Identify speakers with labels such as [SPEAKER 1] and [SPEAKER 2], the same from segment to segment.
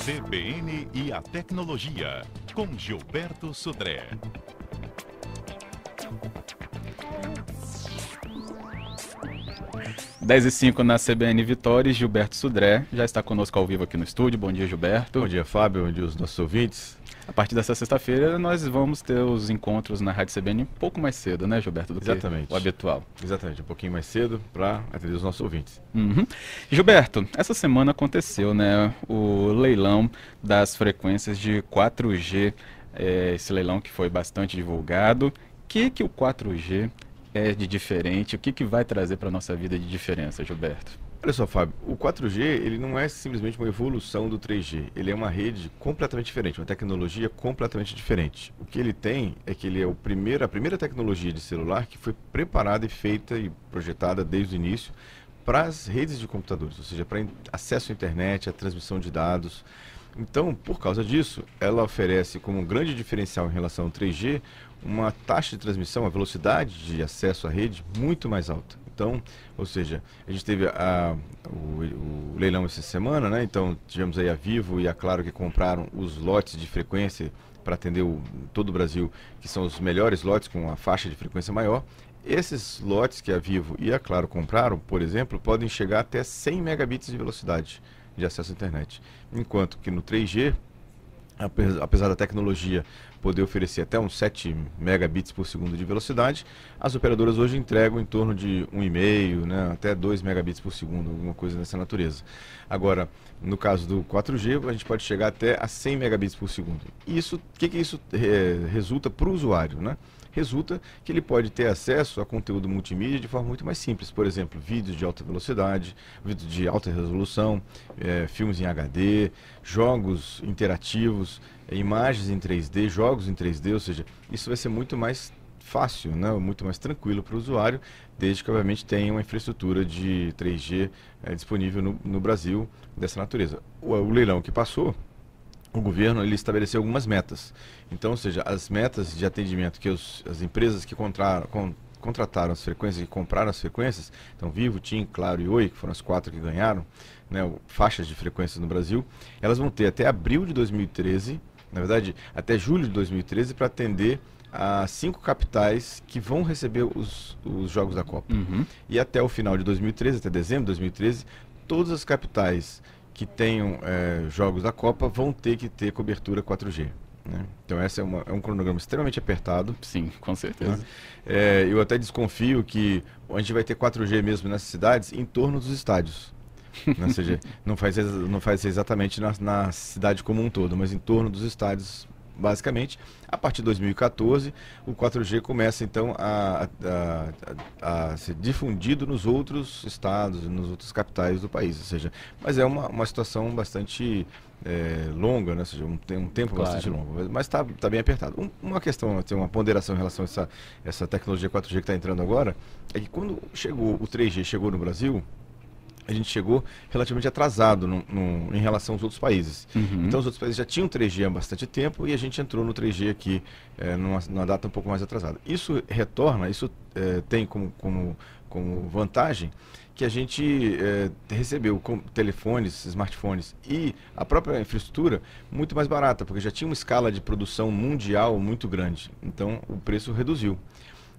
[SPEAKER 1] CBN e a tecnologia, com Gilberto Sudré.
[SPEAKER 2] Dez e 5 na CBN Vitória, Gilberto Sudré já está conosco ao vivo aqui no estúdio. Bom dia, Gilberto.
[SPEAKER 3] Bom dia, Fábio. Bom dia aos nossos ouvintes.
[SPEAKER 2] A partir dessa sexta-feira nós vamos ter os encontros na Rádio CBN um pouco mais cedo, né, Gilberto, do
[SPEAKER 3] Exatamente.
[SPEAKER 2] que o habitual.
[SPEAKER 3] Exatamente, um pouquinho mais cedo para atender os nossos ouvintes.
[SPEAKER 2] Gilberto, essa semana aconteceu, né, o leilão das frequências de 4G, esse leilão que foi bastante divulgado. O que o 4G é de diferente? O que vai trazer para a nossa vida de diferença, Gilberto?
[SPEAKER 3] Olha só, Fábio, o 4G ele não é simplesmente uma evolução do 3G, ele é uma rede completamente diferente, uma tecnologia completamente diferente. O que ele tem é que ele é a primeira tecnologia de celular que foi preparada e feita e projetada desde o início para as redes de computadores, ou seja, para acesso à internet, a transmissão de dados. Então, por causa disso, ela oferece como um grande diferencial em relação ao 3G uma taxa de transmissão, a velocidade de acesso à rede muito mais alta. Então, ou seja, a gente teve o leilão essa semana, né? Então tivemos aí a Vivo e a Claro que compraram os lotes de frequência para atender todo o Brasil, que são os melhores lotes com a faixa de frequência maior. Esses lotes que a Vivo e a Claro compraram, por exemplo, podem chegar até 100 megabits de velocidade de acesso à internet. Enquanto que no 3G, apesar da tecnologia poder oferecer até uns 7 megabits por segundo de velocidade, as operadoras hoje entregam em torno de 1,5, né, até 2 megabits por segundo, alguma coisa dessa natureza. Agora, no caso do 4G, a gente pode chegar até a 100 megabits por segundo. E isso, o que isso resulta para o usuário, né? Resulta que ele pode ter acesso a conteúdo multimídia de forma muito mais simples. Por exemplo, vídeos de alta velocidade, vídeos de alta resolução, filmes em HD, jogos interativos, imagens em 3D, jogos em 3D, ou seja, isso vai ser muito mais fácil, né? Muito mais tranquilo para o usuário, desde que obviamente tenha uma infraestrutura de 3G disponível no Brasil dessa natureza. O leilão que passou, o governo ele estabeleceu algumas metas. Então, ou seja, as metas de atendimento que as empresas que contrataram as frequências, que compraram as frequências, então Vivo, TIM, Claro e Oi, que foram as 4 que ganharam, né, faixas de frequências no Brasil, elas vão ter até abril de 2013, na verdade, até julho de 2013, para atender as 5 capitais que vão receber os Jogos da Copa. E até o final de 2013, até dezembro de 2013, todas as capitais que tenham Jogos da Copa vão ter que ter cobertura 4G. Né? Então esse é um cronograma extremamente apertado.
[SPEAKER 2] Sim, com certeza.
[SPEAKER 3] Né? Eu até desconfio que a gente vai ter 4G mesmo nessas cidades em torno dos estádios. Né? Ou seja, não faz exatamente na cidade como um todo, mas em torno dos estádios, basicamente. A partir de 2014, o 4G começa então a ser difundido nos outros estados, nas outras capitais do país. Ou seja, mas é uma situação bastante longa, né? Ou seja, um tempo bastante longo, mas está bem apertado. Uma questão, tem uma ponderação em relação a essa tecnologia 4G que está entrando agora, é que quando o 3G chegou no Brasil, a gente chegou relativamente atrasado em relação aos outros países. Então os outros países já tinham 3G há bastante tempo e a gente entrou no 3G aqui numa data um pouco mais atrasada. Isso tem como vantagem que a gente recebeu telefones, smartphones e a própria infraestrutura muito mais barata, porque já tinha uma escala de produção mundial muito grande. Então o preço reduziu.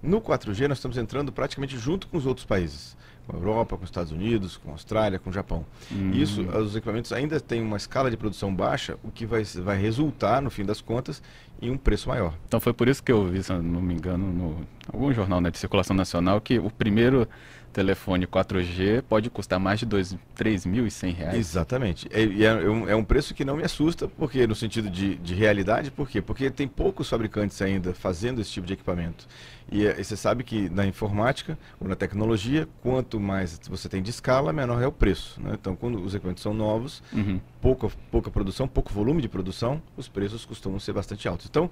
[SPEAKER 3] No 4G nós estamos entrando praticamente junto com os outros países. Com a Europa, com os Estados Unidos, com a Austrália, com o Japão. Isso, os equipamentos ainda têm uma escala de produção baixa, o que vai resultar, no fim das contas, em um preço maior.
[SPEAKER 2] Então foi por isso que eu vi, se não me engano, em algum jornal, né, de circulação nacional, que o primeiro telefone 4G pode custar mais de R$3.100.
[SPEAKER 3] Exatamente. É um preço que não me assusta, porque no sentido de realidade, por quê? Porque tem poucos fabricantes ainda fazendo esse tipo de equipamento. E você sabe que na informática ou na tecnologia, quanto mais você tem de escala, menor é o preço. Né? Então, quando os equipamentos são novos, pouca produção, pouco volume de produção, os preços costumam ser bastante altos. Então,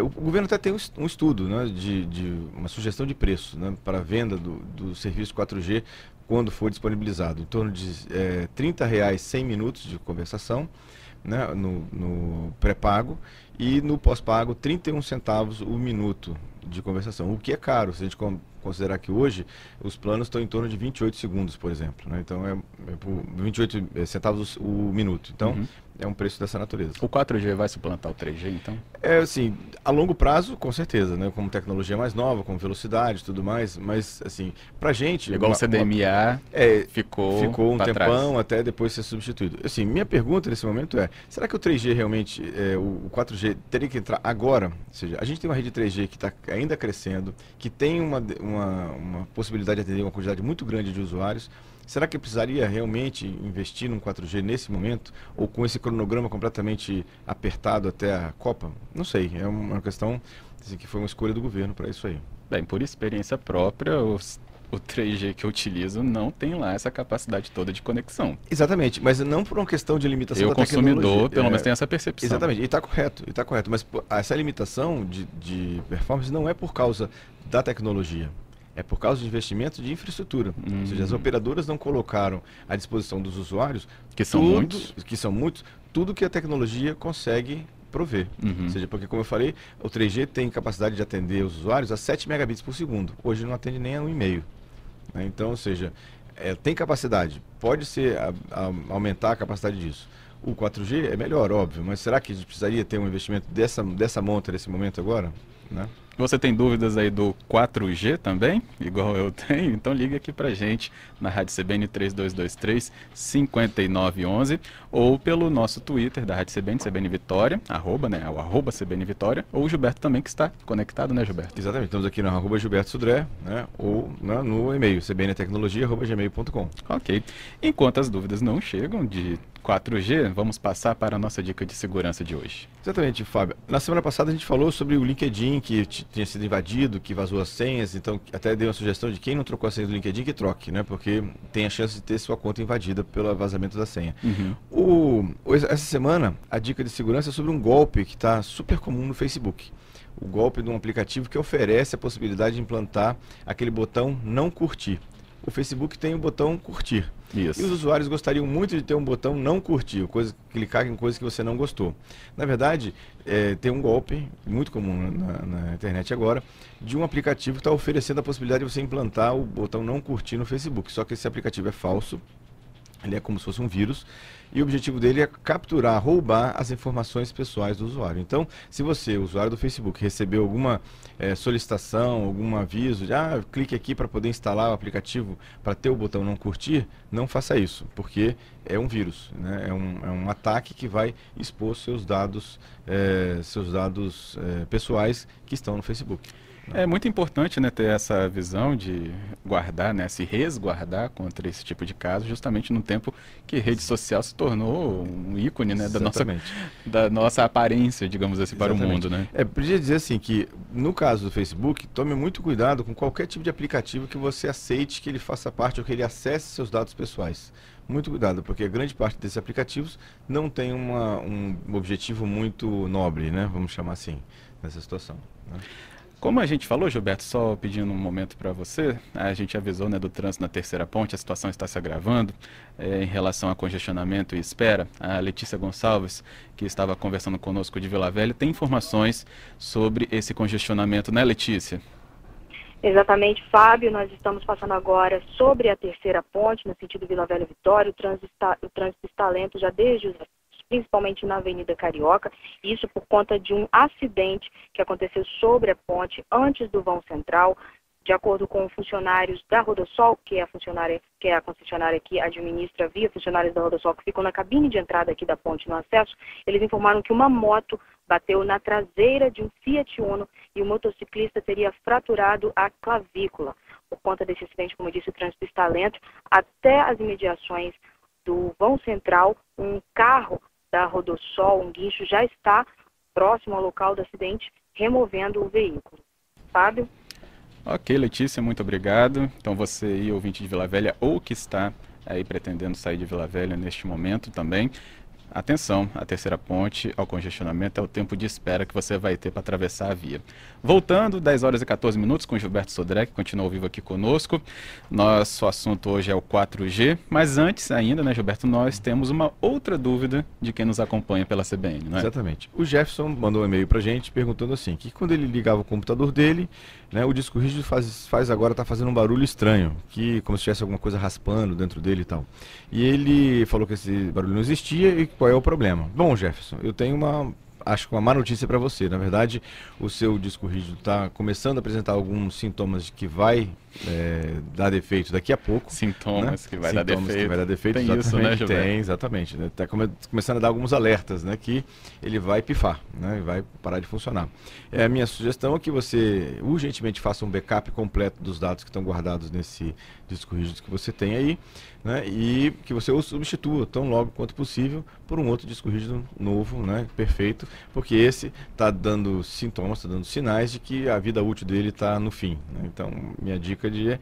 [SPEAKER 3] o governo até tem um estudo, né, de uma sugestão de preço, né, para a venda do serviço 4G quando for disponibilizado, em torno de R$30 100 minutos de conversação, né, no pré-pago, e no pós-pago 31 centavos o minuto de conversação, o que é caro, se a gente considerar que hoje os planos estão em torno de 28 segundos, por exemplo, né? Então por 28 centavos o minuto. Então é um preço dessa natureza.
[SPEAKER 2] O 4G vai suplantar o 3G, então?
[SPEAKER 3] É assim, a longo prazo, com certeza, né? Como tecnologia mais nova, com velocidade e tudo mais, mas assim, pra gente...
[SPEAKER 2] Igual o CDMA ficou
[SPEAKER 3] um tempão trás. Até depois ser substituído. Assim, minha pergunta nesse momento é, será que o 3G realmente, o 4G teria que entrar agora? Ou seja, a gente tem uma rede 3G que está ainda crescendo, que tem uma possibilidade de atender uma quantidade muito grande de usuários. Será que precisaria realmente investir num 4G nesse momento? Ou com esse cronograma completamente apertado até a Copa? Não sei, é uma questão assim, que foi uma escolha do governo para isso aí.
[SPEAKER 2] Bem, por experiência própria, o 3G que eu utilizo não tem lá essa capacidade toda de conexão.
[SPEAKER 3] Exatamente, mas não por uma questão de limitação da tecnologia.
[SPEAKER 2] O consumidor, pelo menos, tem essa percepção.
[SPEAKER 3] Exatamente, e está correto, mas essa limitação de performance não é por causa da tecnologia. É por causa de investimento de infraestrutura. Ou seja, as operadoras não colocaram à disposição dos usuários, que são muitos, tudo que a tecnologia consegue prover. Ou seja, porque, como eu falei, o 3G tem capacidade de atender os usuários a 7 megabits por segundo. Hoje não atende nem a 1,5. Né? Então, ou seja, tem capacidade. Pode ser aumentar a capacidade disso. O 4G é melhor, óbvio, mas será que a gente precisaria ter um investimento dessa monta nesse momento agora? Né?
[SPEAKER 2] Você tem dúvidas aí do 4G também, igual eu tenho? Então ligue aqui pra gente na Rádio CBN 3223-5911 ou pelo nosso Twitter da Rádio CBN, CBN Vitória, @, CBN Vitória, ou o Gilberto também que está conectado, né, Gilberto?
[SPEAKER 3] Exatamente, estamos aqui no @Gilberto Sudré, né, ou no e-mail, cbntecnologia@gmail.com.
[SPEAKER 2] Ok. Enquanto as dúvidas não chegam de 4G, vamos passar para a nossa dica de segurança de hoje.
[SPEAKER 3] Exatamente, Fábio. Na semana passada a gente falou sobre o LinkedIn que tinha sido invadido, que vazou as senhas, então até dei uma sugestão de quem não trocou a senha do LinkedIn que troque, né? Porque tem a chance de ter sua conta invadida pelo vazamento da senha. Essa semana a dica de segurança é sobre um golpe que está super comum no Facebook. O golpe de um aplicativo que oferece a possibilidade de implantar aquele botão não curtir. O Facebook tem o botão curtir. Isso. E os usuários gostariam muito de ter um botão não curtir, clicar em coisas que você não gostou. Na verdade, tem um golpe muito comum na internet agora, de um aplicativo que está oferecendo a possibilidade de você implantar o botão não curtir no Facebook. Só que esse aplicativo é falso, ele é como se fosse um vírus, e o objetivo dele é capturar, roubar as informações pessoais do usuário. Então, se você, usuário do Facebook, recebeu alguma solicitação, algum aviso de clique aqui para poder instalar o aplicativo para ter o botão não curtir, não faça isso, porque é um vírus, né? É um ataque que vai expor seus dados pessoais que estão no Facebook.
[SPEAKER 2] É muito importante, né, ter essa visão de guardar, né, se resguardar contra esse tipo de caso, justamente no tempo que rede social se tornou um ícone, né, da nossa aparência, digamos assim, para o mundo, né?
[SPEAKER 3] Podia dizer assim que, no caso do Facebook, tome muito cuidado com qualquer tipo de aplicativo que você aceite que ele faça parte ou que ele acesse seus dados pessoais. Muito cuidado, porque a grande parte desses aplicativos não tem um objetivo muito nobre, né, vamos chamar assim, nessa situação, né?
[SPEAKER 2] Como a gente falou, Gilberto, só pedindo um momento para você, a gente avisou, né, do trânsito na Terceira Ponte, a situação está se agravando em relação a congestionamento e espera. A Letícia Gonçalves, que estava conversando conosco de Vila Velha, tem informações sobre esse congestionamento, né, Letícia?
[SPEAKER 4] Exatamente, Fábio, nós estamos passando agora sobre a Terceira Ponte, no sentido Vila Velha Vitória. O trânsito está lento já desde os principalmente na Avenida Carioca, isso por conta de um acidente que aconteceu sobre a ponte antes do vão central. De acordo com funcionários da Rodosol, que é a concessionária que administra via funcionários da Rodosol, que ficam na cabine de entrada aqui da ponte no acesso, eles informaram que uma moto bateu na traseira de um Fiat Uno e o motociclista teria fraturado a clavícula. Por conta desse acidente, como eu disse, o trânsito está lento. Até as imediações do vão central, um carro da Rodosol, um guincho, já está próximo ao local do acidente, removendo o veículo. Fábio?
[SPEAKER 2] Ok, Letícia, muito obrigado. Então você aí, ouvinte de Vila Velha, ou que está aí pretendendo sair de Vila Velha neste momento também, atenção, a Terceira Ponte ao congestionamento é o tempo de espera que você vai ter para atravessar a via. Voltando, 10 horas e 14 minutos com Gilberto Sodré, que continua ao vivo aqui conosco. Nosso assunto hoje é o 4G, mas antes ainda, né, Gilberto, nós temos uma outra dúvida de quem nos acompanha pela CBN, não é?
[SPEAKER 3] Exatamente. O Jefferson mandou um e-mail para a gente perguntando assim, que quando ele ligava o computador dele, né, o disco rígido agora está fazendo um barulho estranho, como se tivesse alguma coisa raspando dentro dele e tal. E ele falou que esse barulho não existia e qual é o problema. Bom, Jefferson, eu tenho acho que uma má notícia para você. Na verdade, o seu disco rígido está começando a apresentar alguns sintomas de que vai dar defeito daqui a pouco.
[SPEAKER 2] Sintomas, né? Que vai dar defeito.
[SPEAKER 3] Que vai dar defeito.
[SPEAKER 2] Tem isso, né, Gilberto?
[SPEAKER 3] Tem, exatamente. Está começando a dar alguns alertas, né, que ele vai pifar, né, e vai parar de funcionar. A minha sugestão é que você urgentemente faça um backup completo dos dados que estão guardados nesse disco rígido que você tem aí, né, e que você o substitua tão logo quanto possível por um outro disco rígido novo, né, perfeito, porque esse está dando sintomas, está dando sinais de que a vida útil dele está no fim, né? Então, minha dica de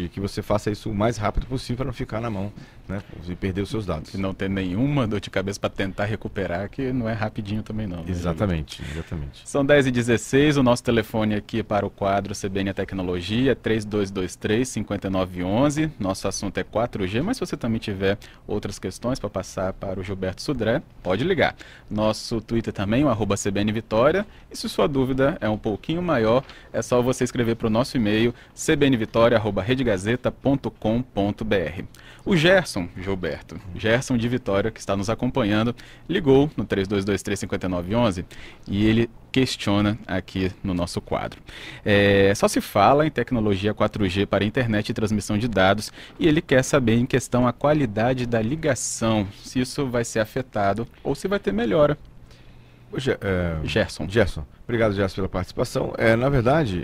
[SPEAKER 3] que você faça isso o mais rápido possível para não ficar na mão, né, e perder os seus dados.
[SPEAKER 2] E não ter nenhuma dor de cabeça para tentar recuperar, que não é rapidinho também não. Né,
[SPEAKER 3] exatamente, exatamente.
[SPEAKER 2] São 10h16, o nosso telefone aqui para o quadro CBN Tecnologia é 3223-5911. Nosso assunto é 4G, mas se você também tiver outras questões para passar para o Gilberto Sudré, pode ligar. Nosso Twitter também, o @CBN Vitória. E se sua dúvida é um pouquinho maior, é só você escrever para o nosso e-mail cbnvitoria@redegazeta.com.br. O Gerson, Gilberto, Gerson de Vitória, que está nos acompanhando, ligou no 3223-5911 e ele questiona aqui no nosso quadro. Só se fala em tecnologia 4G para internet e transmissão de dados e ele quer saber em questão a qualidade da ligação, se isso vai ser afetado ou se vai ter melhora.
[SPEAKER 3] Gerson, obrigado, Gerson, pela participação. Na verdade,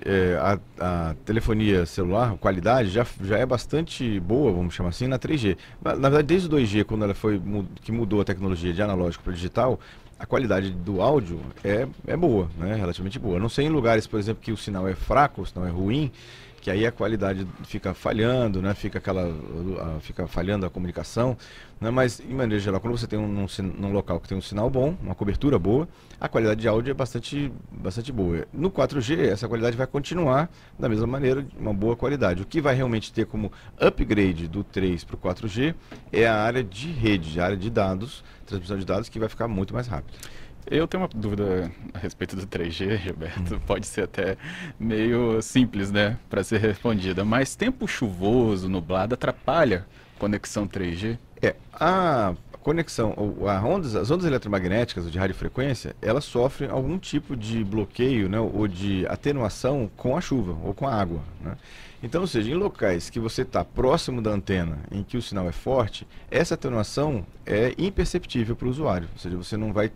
[SPEAKER 3] a telefonia celular, a qualidade já é bastante boa, vamos chamar assim, na 3G. Na verdade, desde o 2G, quando que mudou a tecnologia de analógico para digital, a qualidade do áudio é boa, né? Relativamente boa. Não sei em lugares, por exemplo, que o sinal é fraco, o sinal é ruim, que aí a qualidade fica falhando, né? Fica falhando a comunicação, né? Mas, em maneira geral, quando você tem num local que tem um sinal bom, uma cobertura boa, a qualidade de áudio é bastante boa. No 4G, essa qualidade vai continuar da mesma maneira, uma boa qualidade. O que vai realmente ter como upgrade do 3 para o 4G é a área de rede, a área de dados, transmissão de dados, que vai ficar muito mais rápido.
[SPEAKER 2] Eu tenho uma dúvida a respeito do 3G, Gilberto. Pode ser até meio simples, né, para ser respondida. Mas tempo chuvoso, nublado, atrapalha a conexão 3G?
[SPEAKER 3] A conexão, as ondas eletromagnéticas de radiofrequência, elas sofrem algum tipo de bloqueio, né, ou de atenuação com a chuva ou com a água, né? Então, ou seja, em locais que você está próximo da antena, em que o sinal é forte, essa atenuação é imperceptível para o usuário. Ou seja, você não vai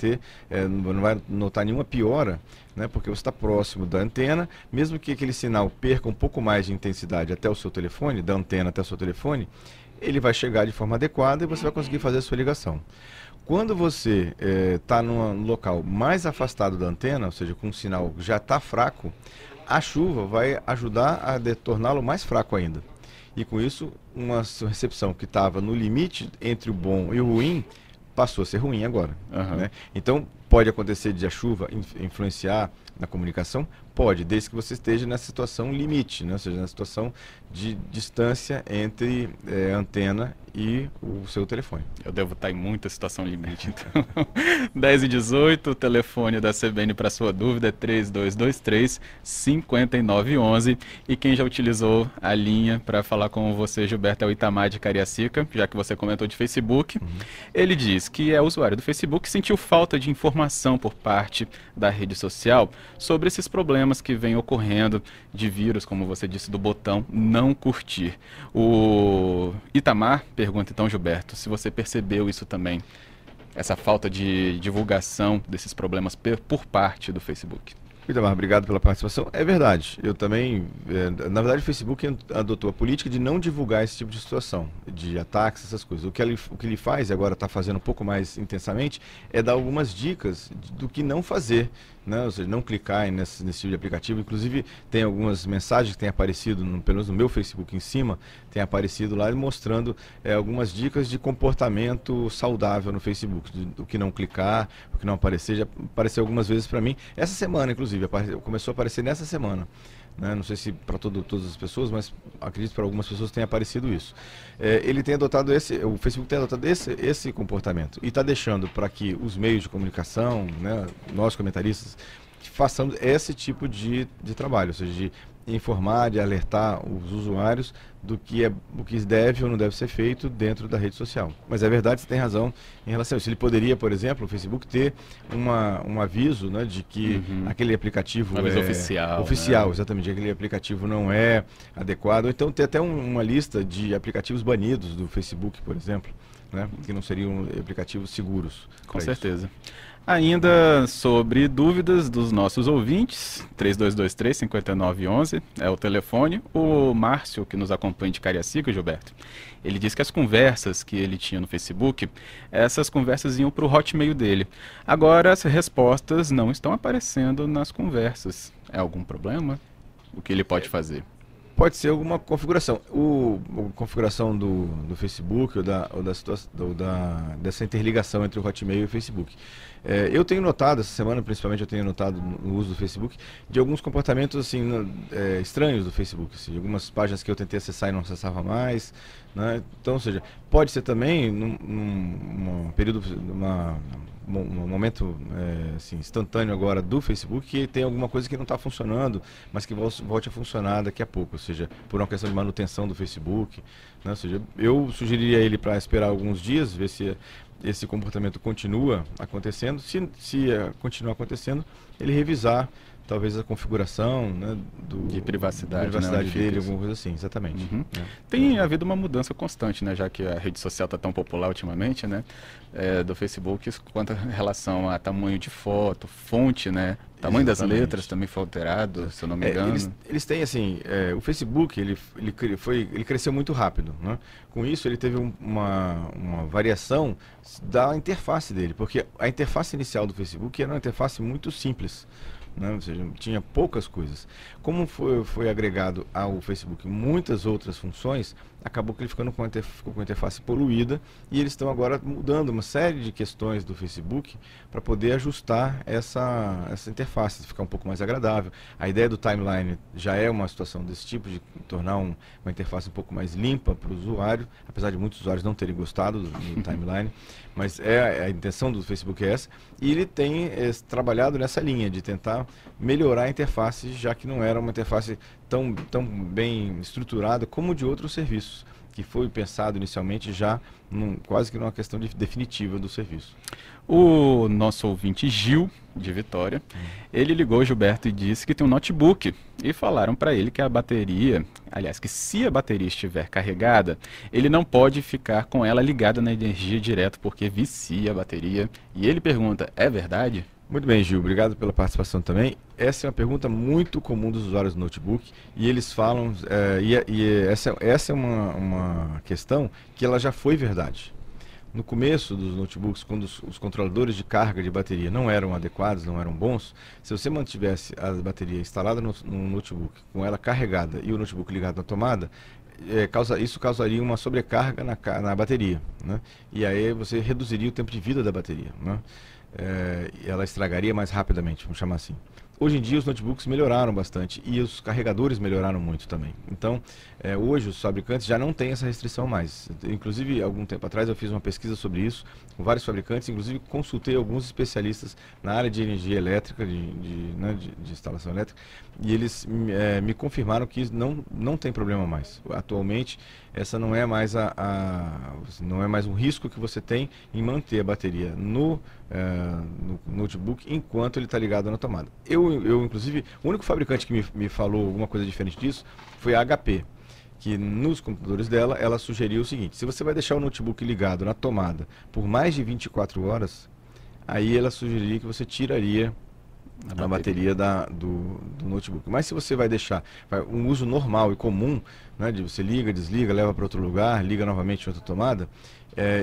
[SPEAKER 3] não vai notar nenhuma piora, né, porque você está próximo da antena, mesmo que aquele sinal perca um pouco mais de intensidade até o seu telefone, da antena até o seu telefone, ele vai chegar de forma adequada e você vai conseguir fazer a sua ligação. Quando você está num local mais afastado da antena, ou seja, com um sinal que já está fraco, a chuva vai ajudar a torná-lo mais fraco ainda. E com isso, uma recepção que estava no limite entre o bom e o ruim, passou a ser ruim agora. Né? Então, pode acontecer de a chuva influenciar na comunicação? Pode, desde que você esteja na situação limite, né? Ou seja, na situação de distância entre a antena e o seu telefone.
[SPEAKER 2] Eu devo estar em muita situação limite, então. 10h18, o telefone da CBN para sua dúvida é 3223-5911. E quem já utilizou a linha para falar com você, Gilberto, é o Itamar de Cariacica, já que você comentou de Facebook. Ele diz que é usuário do Facebook e sentiu falta de informação por parte da rede social sobre esses problemas que vêm ocorrendo de vírus, como você disse, do botão não curtir. O Itamar pergunta então, Gilberto, se você percebeu isso também, essa falta de divulgação desses problemas por parte do Facebook.
[SPEAKER 3] Itamar, obrigado pela participação. É verdade, eu também, na verdade o Facebook adotou a política de não divulgar esse tipo de situação, de ataques, essas coisas. O que ele faz, e agora está fazendo um pouco mais intensamente, é dar algumas dicas do que não fazer, né? Ou seja, não clicar nesse tipo de aplicativo. Inclusive, tem algumas mensagens que têm aparecido, pelo menos no meu Facebook em cima, tem aparecido lá mostrando algumas dicas de comportamento saudável no Facebook, do que não clicar, o que não aparecer. Já apareceu algumas vezes para mim, essa semana inclusive, começou a aparecer nessa semana. Né? Não sei se para todas as pessoas, mas acredito que para algumas pessoas tenha aparecido isso. Ele tem adotado o Facebook tem adotado esse comportamento e está deixando para que os meios de comunicação, né, nós comentaristas, façamos esse tipo de trabalho, ou seja, de informar, de alertar os usuários do que o que deve ou não deve ser feito dentro da rede social. Mas é verdade, você tem razão em relação a isso. Ele poderia, por exemplo, o Facebook ter um aviso, né, de que aquele aplicativo oficial,
[SPEAKER 2] né?
[SPEAKER 3] Exatamente, aquele aplicativo não é adequado. Ou então ter até uma lista de aplicativos banidos do Facebook, por exemplo, né, que não seriam aplicativos seguros.
[SPEAKER 2] Com certeza. Ainda sobre dúvidas dos nossos ouvintes, 3223-5911 é o telefone. O Márcio, que nos acompanha de Cariacica, Gilberto, ele diz que as conversas que ele tinha no Facebook, essas conversas iam para o Hotmail dele. Agora as respostas não estão aparecendo nas conversas. É algum problema? O que ele pode fazer?
[SPEAKER 3] Pode ser alguma configuração. A configuração do Facebook ou dessa interligação entre o Hotmail e o Facebook. Eu tenho notado, essa semana principalmente eu tenho notado no uso do Facebook, de alguns comportamentos assim, estranhos do Facebook. Assim, algumas páginas que eu tentei acessar e não acessava mais. Né? Então, ou seja, pode ser também num período, um momento assim, instantâneo agora do Facebook, que tem alguma coisa que não está funcionando, mas que volte a funcionar daqui a pouco, ou seja, por uma questão de manutenção do Facebook. Né? Ou seja, eu sugeriria ele para esperar alguns dias, ver se esse comportamento continua acontecendo. Se continuar acontecendo, ele revisar talvez a configuração, né,
[SPEAKER 2] de privacidade,
[SPEAKER 3] dele, alguma coisa assim, exatamente.
[SPEAKER 2] Tem havido uma mudança constante, né, já que a rede social está tão popular ultimamente, né, do Facebook, quanto a relação a tamanho de foto, fonte, né, tamanho das letras também foi alterado, se eu não me engano.
[SPEAKER 3] Eles têm assim, o Facebook ele cresceu muito rápido, né? Com isso ele teve uma variação da interface dele, porque a interface inicial do Facebook era uma interface muito simples. Né? Ou seja, tinha poucas coisas. Como foi agregado ao Facebook muitas outras funções, acabou que ele ficou com a interface poluída, e eles estão agora mudando uma série de questões do Facebook para poder ajustar essa interface, ficar um pouco mais agradável. A ideia do timeline já é uma situação desse tipo, de tornar uma interface um pouco mais limpa para o usuário, apesar de muitos usuários não terem gostado do timeline, mas a intenção do Facebook é essa, e ele tem trabalhado nessa linha de tentar melhorar a interface, já que não era uma interface tão bem estruturada como de outros serviços, que foi pensado inicialmente já quase que numa questão definitiva do serviço.
[SPEAKER 2] O nosso ouvinte Gil, de Vitória, ele ligou, Gilberto, e disse que tem um notebook, e falaram para ele que a bateria, aliás, que se a bateria estiver carregada, ele não pode ficar com ela ligada na energia direto, porque vicia a bateria. E ele pergunta, é verdade?
[SPEAKER 3] Muito bem, Gil, obrigado pela participação também. Essa é uma pergunta muito comum dos usuários do notebook, e eles falam, essa é uma questão que ela já foi verdade. No começo dos notebooks, quando os controladores de carga de bateria não eram adequados, não eram bons, se você mantivesse a bateria instalada no notebook, com ela carregada e o notebook ligado na tomada, isso causaria uma sobrecarga na bateria, né? E aí você reduziria o tempo de vida da bateria, né? Ela estragaria mais rapidamente, vamos chamar assim. Hoje em dia os notebooks melhoraram bastante e os carregadores melhoraram muito também. Então, hoje os fabricantes já não têm essa restrição mais. Inclusive, algum tempo atrás eu fiz uma pesquisa sobre isso com vários fabricantes, inclusive consultei alguns especialistas na área de energia elétrica, de instalação elétrica, e eles me confirmaram que não tem problema mais. Atualmente, essa não é mais não é mais um risco que você tem em manter a bateria no notebook enquanto ele está ligado na tomada. Eu, inclusive, o único fabricante que me falou alguma coisa diferente disso foi a HP, que nos computadores dela, ela sugeriu o seguinte: se você vai deixar o notebook ligado na tomada por mais de 24 horas, aí ela sugeriria que você tiraria a bateria do notebook. Mas se você vai deixar um uso normal e comum, né, de você liga, desliga, leva para outro lugar, liga novamente em outra tomada,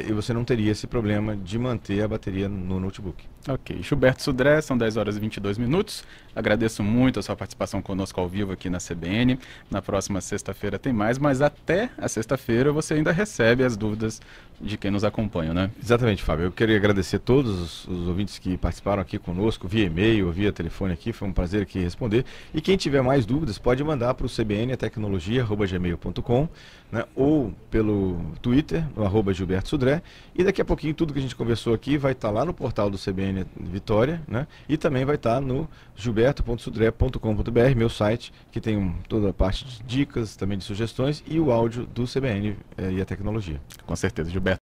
[SPEAKER 3] e você não teria esse problema de manter a bateria no notebook.
[SPEAKER 2] Ok. Gilberto Sudré, são 10 horas e 22 minutos. Agradeço muito a sua participação conosco ao vivo aqui na CBN. Na próxima sexta-feira tem mais, mas até a sexta-feira você ainda recebe as dúvidas de quem nos acompanha, né?
[SPEAKER 3] Exatamente, Fábio. Eu queria agradecer a todos os ouvintes que participaram aqui conosco, via e-mail, via telefone aqui. Foi um prazer aqui responder. E quem tiver mais dúvidas pode mandar para o cbntecnologia@gmail.com, né, ou pelo Twitter, no @Gilberto Gilberto Sudré. E daqui a pouquinho tudo que a gente conversou aqui vai estar lá no portal do CBN Vitória, né? E também vai estar no gilberto.sudré.com.br, meu site, que tem toda a parte de dicas, também de sugestões, e o áudio do CBN e a tecnologia.
[SPEAKER 2] Com certeza, Gilberto.